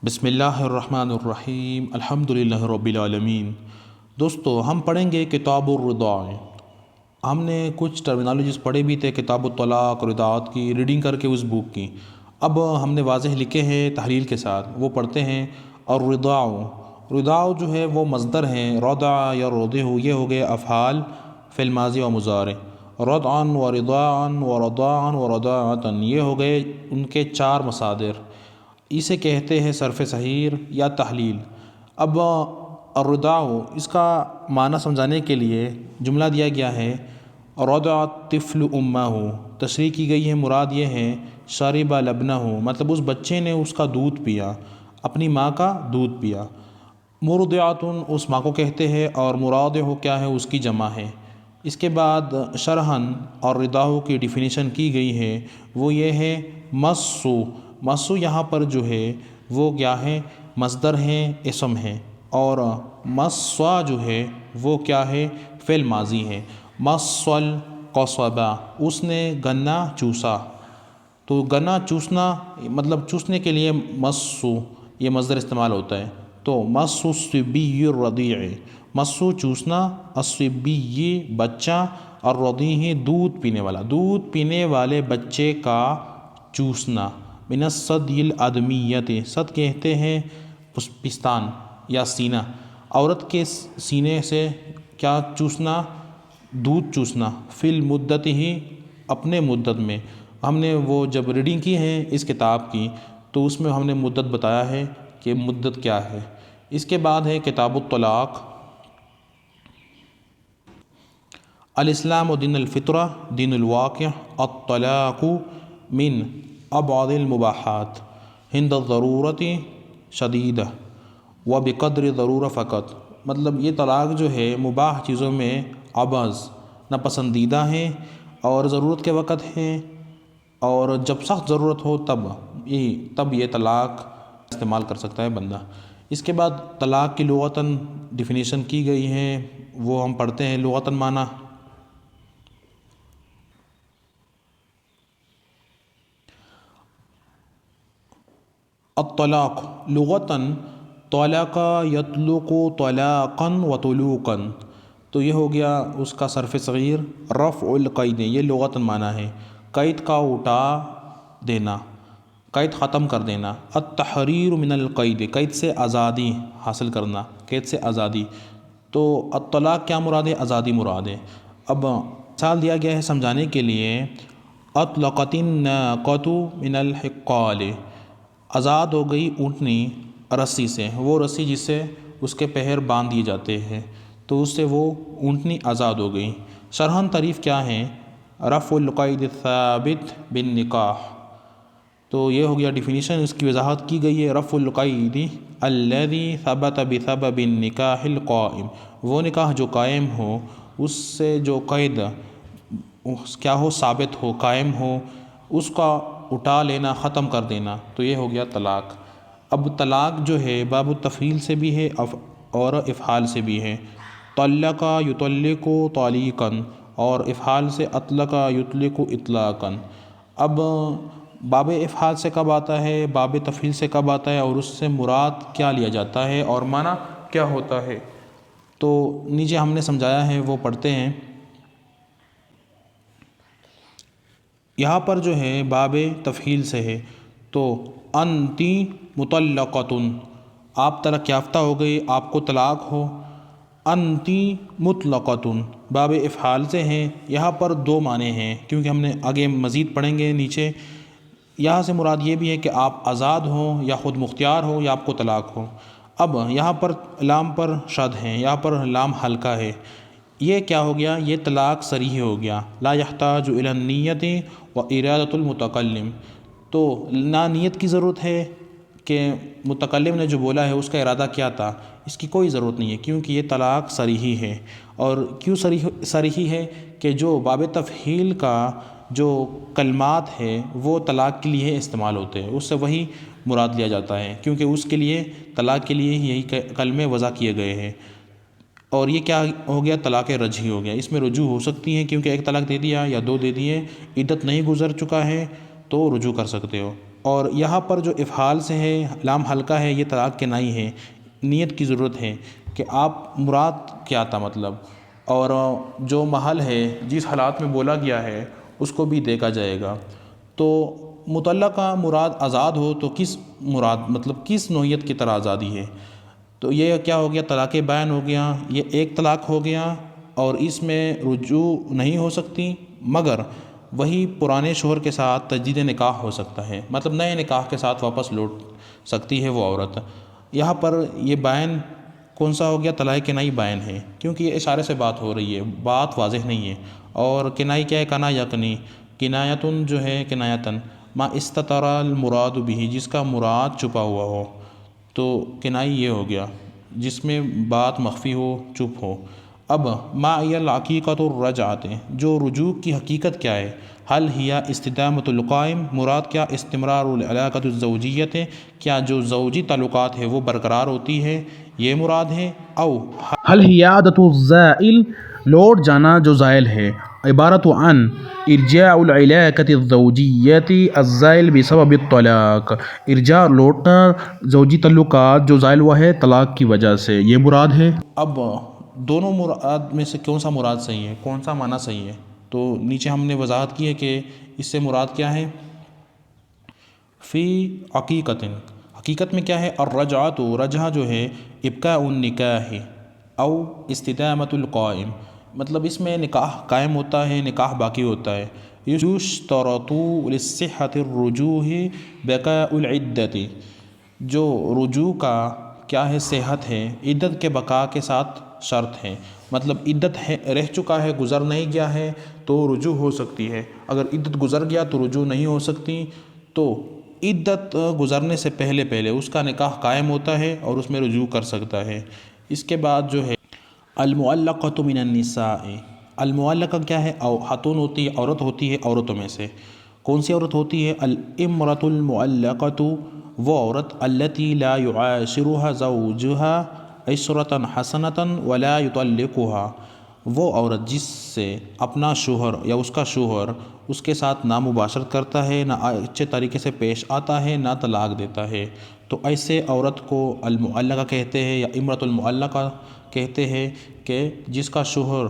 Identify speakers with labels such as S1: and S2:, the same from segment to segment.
S1: بسم اللہ الرحمن الرحیم الحمدللہ رب العالمین۔ دوستو ہم پڑھیں گے کتاب الرضاع۔ ہم نے کچھ ٹرمینالوجیز پڑھے بھی تھے، کتاب الطلاق، رضاعت کی ریڈنگ کر کے اس بک کی۔ اب ہم نے واضح لکھے ہیں تحلیل کے ساتھ، وہ پڑھتے ہیں۔ اور رضاع، رضاع جو ہے وہ مصدر ہیں، رضع یا رضع، یہ ہو گئے افعال فی الماضی و مضارع۔ رضعا و رضاعا و رضاعا و رضاعتا، یہ ہو گئے ان کے چار مصادر۔ اسے کہتے ہیں صرف صحیح یا تحلیل۔ اب الرضاع، اس کا معنی سمجھانے کے لیے جملہ دیا گیا ہے رضع الطفل امہ، تشریح کی گئی ہے، مراد یہ ہے شرب لبنہ، مطلب اس بچے نے اس کا دودھ پیا، اپنی ماں کا دودھ پیا۔ مرضعۃ، اس ماں کو کہتے ہیں، اور مرادع کیا ہے، اس کی جمع ہے۔ اس کے بعد شرحاً اور رضاع کی ڈیفینیشن کی گئی ہے، وہ یہ ہے مسو۔ مسو یہاں پر جو ہے وہ کیا ہے، مصدر ہے، اسم ہے، اور مسوا جو ہے وہ کیا ہے، فعل ماضی ہے۔ مسل قصبہ، اس نے گنا چوسا، تو گنا چوسنا مطلب چوسنے کے لیے مسو یہ مصدر استعمال ہوتا ہے۔ تو مسو الصبی الرضیع، مسو چوسنا، الصبی بچہ، الرضیع دودھ پینے والا، دودھ پینے والے بچے کا چوسنا۔ من الثدی الادمیۃ، صد کہتے ہیں پستان یا سینہ، عورت کے سینے سے کیا چوسنا، دودھ چوسنا، فی المدت ہی، اپنے مدت میں۔ ہم نے وہ جب ریڈنگ کی ہے اس کتاب کی تو اس میں ہم نے مدت بتایا ہے کہ مدت کیا ہے۔ اس کے بعد ہے کتاب الطلاق۔ الاسلام دین الفطرہ دین الواقع، الطلاق من ابعد المباحات ہند الضرورت شدیدہ و بقدر ضرورہ فقط، مطلب یہ طلاق جو ہے مباح چیزوں میں ابعد، ناپسندیدہ ہے، اور ضرورت کے وقت ہے، اور جب سخت ضرورت ہو تب یہ طلاق استعمال کر سکتا ہے بندہ۔ اس کے بعد طلاق کی لغتاً ڈیفینیشن کی گئی ہے، وہ ہم پڑھتے ہیں۔ لغتاً معنی الطلاق لغتاً طلق یطلق طلاقا و طلوقا، تو یہ ہو گیا اس کا صرف صغیر رفع القید، یہ لغتاً معنی ہے قید کا اٹھا دینا، قید ختم کر دینا۔ التحریر من القید، قید سے آزادی حاصل کرنا، قید سے آزادی۔ تو الطلاق کیا مراد ہے، آزادی مراد ہے۔ اب مثال دیا گیا ہے سمجھانے کے لیے، اطلقت الناقۃ من الحقال، آزاد ہو گئی اونٹنی رسی سے، وہ رسی جس سے اس کے پہر باندھ دیے جاتے ہیں، تو اس سے وہ اونٹنی آزاد ہو گئی۔ شرحاً تعریف کیا ہے، رفع القید الثابت بالنکاح، تو یہ ہو گیا ڈیفینیشن، اس کی وضاحت کی گئی ہے۔ رفع القید الذی ثبت بسبب النکاح القائم، وہ نکاح جو قائم ہو، اس سے جو قید کیا ہو، ثابت ہو، قائم ہو، اس کا اٹھا لینا، ختم کر دینا، تو یہ ہو گیا طلاق۔ اب طلاق جو ہے باب التفعیل سے بھی ہے اور افعال سے بھی ہے۔ طلق یطلق تعلیقا، اور افعال سے اطلق یطلق اطلاقا۔ اب باب افعال سے کب آتا ہے، باب تفعیل سے کب آتا ہے، اور اس سے مراد کیا لیا جاتا ہے اور معنی کیا ہوتا ہے، تو نیچے ہم نے سمجھایا ہے، وہ پڑھتے ہیں۔ یہاں پر جو ہے باب تفعیل سے ہے، تو انتی مطلقۃ، آپ طلاق یافتہ ہو گئی، آپ کو طلاق ہو۔ انتی مطلقۃ باب افعال سے ہیں، یہاں پر دو معنی ہیں، کیونکہ ہم نے آگے مزید پڑھیں گے نیچے۔ یہاں سے مراد یہ بھی ہے کہ آپ آزاد ہوں یا خود مختار ہو یا آپ کو طلاق ہو۔ اب یہاں پر لام پر شد ہیں، یہاں پر لام حلقہ ہے، یہ کیا ہو گیا، یہ طلاق صریح ہو گیا۔ لا یحتاج الی النیۃ و ارادۃ المتکلم، تو نہ نیت کی ضرورت ہے کہ متکلم نے جو بولا ہے اس کا ارادہ کیا تھا، اس کی کوئی ضرورت نہیں ہے، کیونکہ یہ طلاق صریحی ہے۔ اور کیوں صریحی ہے کہ جو باب تفعیل کا جو کلمات ہے وہ طلاق کے لیے استعمال ہوتے ہیں، اس سے وہی مراد لیا جاتا ہے، کیونکہ اس کے لیے طلاق کے لیے یہی کلمے وضع کیے گئے ہیں۔ اور یہ کیا ہو گیا، طلاق رجعی ہو گیا، اس میں رجوع ہو سکتی ہے، کیونکہ ایک طلاق دے دیا یا دو دے دیے، عدت نہیں گزر چکا ہے، تو رجوع کر سکتے ہو۔ اور یہاں پر جو افعال سے ہے، لام حلقہ ہے، یہ طلاق کنائی ہے، نیت کی ضرورت ہے کہ آپ مراد کیا تھا مطلب، اور جو محل ہے جس حالات میں بولا گیا ہے اس کو بھی دیکھا جائے گا۔ تو مطلقہ مراد آزاد ہو تو کس مراد مطلب کس نوعیت کی طرح آزادی ہے؟ تو یہ کیا ہو گیا، طلاق بائن ہو گیا، یہ ایک طلاق ہو گیا اور اس میں رجوع نہیں ہو سکتی، مگر وہی پرانے شوہر کے ساتھ تجدید نکاح ہو سکتا ہے، مطلب نئے نکاح کے ساتھ واپس لوٹ سکتی ہے وہ عورت۔ یہاں پر یہ بائن کون سا ہو گیا، طلاق کنائی بائن ہے، کیونکہ یہ اشارے سے بات ہو رہی ہے، بات واضح نہیں ہے۔ اور کنائی کیا ہے، کنا یکنی، کنایتن جو ہے کنایتن ما استتر المراد بھی، جس کا مراد چھپا ہوا ہو، تو کنائی یہ ہو گیا جس میں بات مخفی ہو، چپ ہو۔ اب ما هي الحقیقت الرجعت، جو رجوع کی حقیقت کیا ہے، حل ہی استدامت القائم، مراد کیا استمرار العلاقۃ الزوجیت ہے، کیا جو زوجی تعلقات ہے وہ برقرار ہوتی ہے، یہ مراد ہے۔ او حل ہی عادت الزائل، لوٹ جانا جو زائل ہے، عبارت عن ارجاع العلاقۃ الزوجیت الزائل بسبب الطلاق، ارجاع لوٹنا زوجی تعلقات جو زائل ہوا ہے طلاق کی وجہ سے، یہ مراد ہے۔ اب دونوں مراد میں سے کون سا مراد صحیح ہے، کون سا معنی صحیح ہے؟ تو نیچے ہم نے وضاحت کی ہے کہ اس سے مراد کیا ہے، فی حقیقت، حقیقت میں کیا ہے، الرجعۃ، رجعہ جو ہے ابقاء النکاح او استدامت القائم، مطلب اس میں نکاح قائم ہوتا ہے، نکاح باقی ہوتا ہے۔ یشترط لصحۃ الرجوع بقاء العدۃ، جو رجوع کا کیا ہے، صحت ہے، عدت کے بقاء کے ساتھ شرط ہے، مطلب عدت ہے رہ چکا ہے، گزر نہیں گیا ہے تو رجوع ہو سکتی ہے، اگر عدت گزر گیا تو رجوع نہیں ہو سکتی۔ تو عدت گزرنے سے پہلے اس کا نکاح قائم ہوتا ہے اور اس میں رجوع کر سکتا ہے۔ اس کے بعد جو ہے المعلقۃ من النساء، المعلقہ کیا ہے، او خاتون ہوتی ہے، عورت ہوتی ہے، عورتوں میں سے کون سی عورت ہوتی ہے، الامرۃ المعلقۃ، وہ عورت التی لا یعاشرها زوجها عشرۃ حسنۃ ولا یطلقها، وہ عورت جس سے اپنا شوہر یا اس کا شوہر اس کے ساتھ نہ مباشرت کرتا ہے، نہ اچھے طریقے سے پیش آتا ہے، نہ طلاق دیتا ہے، تو ایسے عورت کو المعلقہ کہتے ہیں یا امرۃ المعلقہ کہتے ہیں، کہ جس کا شوہر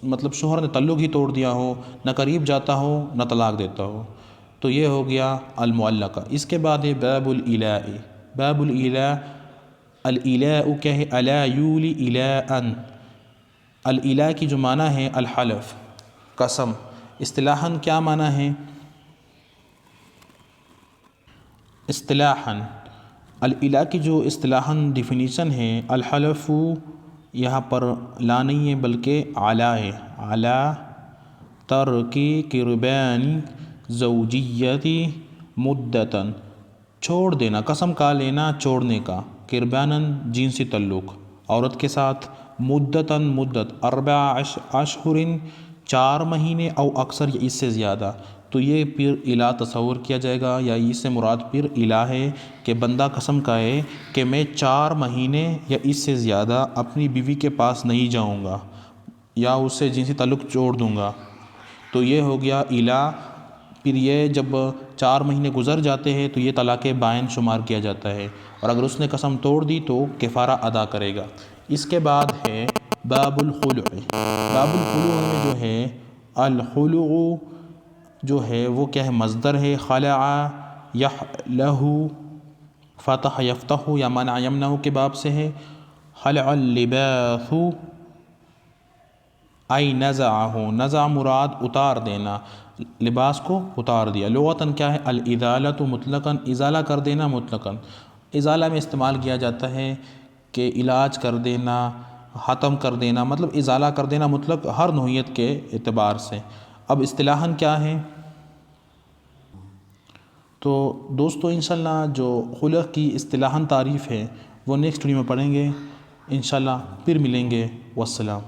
S1: مطلب شوہر نے تعلق ہی توڑ دیا ہو، نہ قریب جاتا ہو نہ طلاق دیتا ہو، تو یہ ہو گیا المعلقہ۔ اس کے بعد ہے باب الالاء، باب الالاء، الالاء کیا ہے، الا یولی الاء، الالاء کی جو معنی ہے الحلف، قسم، اصطلاحاً کیا معنی ہے، اصطلاحاً الالاء کی جو اصطلاحاً ڈیفینیشن ہے، الحلف، یہاں پر لا نہیں ہے بلکہ علا ہے، علا ترکی قربان زوجیتی مدتاً، چھوڑ دینا، قسم کا لینا چھوڑنے کا، قرباناً جنسی تعلق، عورت کے ساتھ، مدتاً مدت، 4 اشہر 4 مہینے، او اکثر یا اس سے زیادہ، تو یہ پھر الہ تصور کیا جائے گا، یا اس سے مراد پھر الہ ہے کہ بندہ قسم کھائے کہ میں 4 مہینے یا اس سے زیادہ اپنی بیوی کے پاس نہیں جاؤں گا یا اس سے جنسی تعلق چھوڑ دوں گا، تو یہ ہو گیا الہ۔ پھر یہ جب 4 مہینے گزر جاتے ہیں تو یہ طلاق بائن شمار کیا جاتا ہے، اور اگر اس نے قسم توڑ دی تو کفارہ ادا کرے گا۔ اس کے بعد ہے باب الخلع، باب الخلوع میں جو ہے، الخلوع جو ہے وہ کیا ہے، مصدر ہے، خلع یخلع، فتح یفتح یا منع یمنع کے باب سے ہے، خلع اللباس ای نزعہ، نزع مراد اتار دینا، لباس کو اتار دیا، لغتاً کیا ہے، الازالۃ مطلقاً، ازالہ کر دینا مطلقاً، ازالہ میں استعمال کیا جاتا ہے کہ علاج کر دینا، ختم کر دینا، مطلب ازالہ کر دینا مطلق ہر نوعیت کے اعتبار سے۔ اب اصطلاحاً کیا ہے، تو دوستو انشاءاللہ جو خلع کی اصطلاحاً تعریف ہے وہ نیکسٹ ویڈیو میں پڑھیں گے انشاءاللہ، پھر ملیں گے، والسلام۔